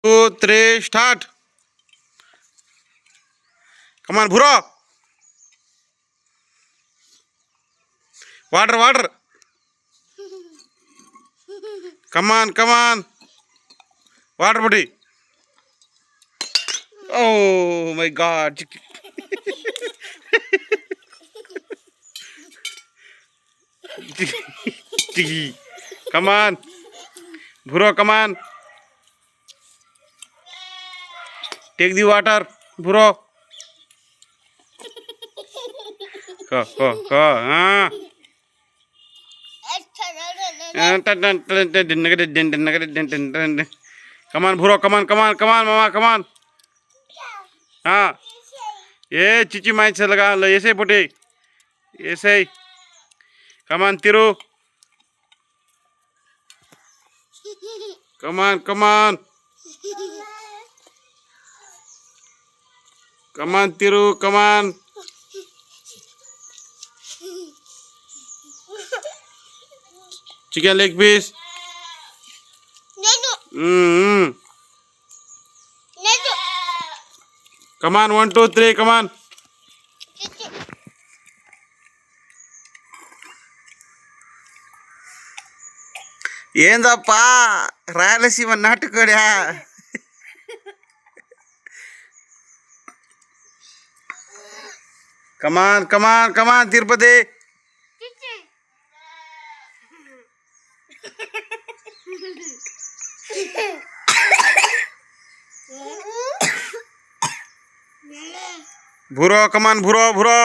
2, 3, start. Come on, Bhuro. Water, water. Come on, come on. Water, buddy. Oh my God. Come on. Bhuro, come on. Take the water. Bhuro. Go, go, go. Come on, Bhuro. Come on, come on, come on, Mama. Come on. हाँ ये चिची माइच से लगा लो ऐसे पुटी ऐसे ही come on तिरु come on come on come on तिरु come on chicken leg piece come on 1 2 3 come on ఏందప్పా రాయలసీమ నాటుకోడా కమాన్ కమాన్ కమాన్ తిరుపతి భూరో కమాన్ భూరో భూరో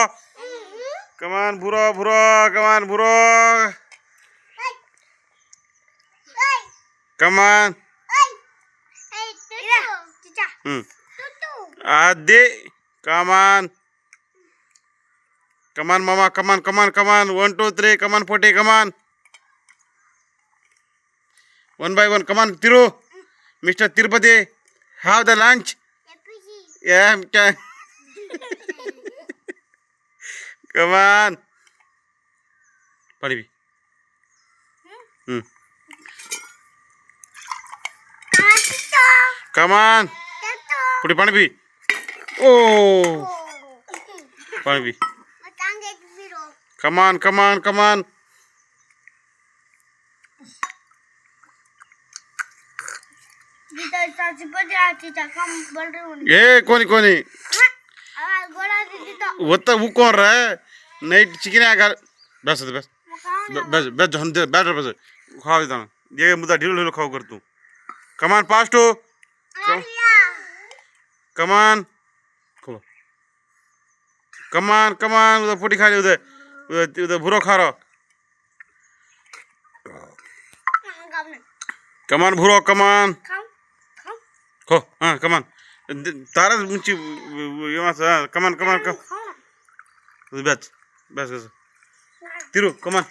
కమాన్ భూరో భూరో కమాన్ భూరో Come on. Adi. Come on. Come on, Mama. Come on, come on, come on. 1 2 3. Come on, Poti. Come on. One by one. Come on, Tiru. Mr. Tirupati. Have the lunch. Yeah. Come on. Padivi. Come on. Put it Panabi. Oh. Panabi. Come on, come on, come on. ये कोनी वो तो वो कौन रहा है night chicken आकर बस बस बस बस हम बैठ बस खाओ इतना ये मुद्दा ढील ढील खाओ कर तू कमान पास टू कमान कमान कमान उधर फुटी खा रही उधर उधर भूरो खा रहा कमान भूरो कमान हो हाँ कमान तारा मुंची ये मास कमान कमान कम बस बस बस तिरु कमान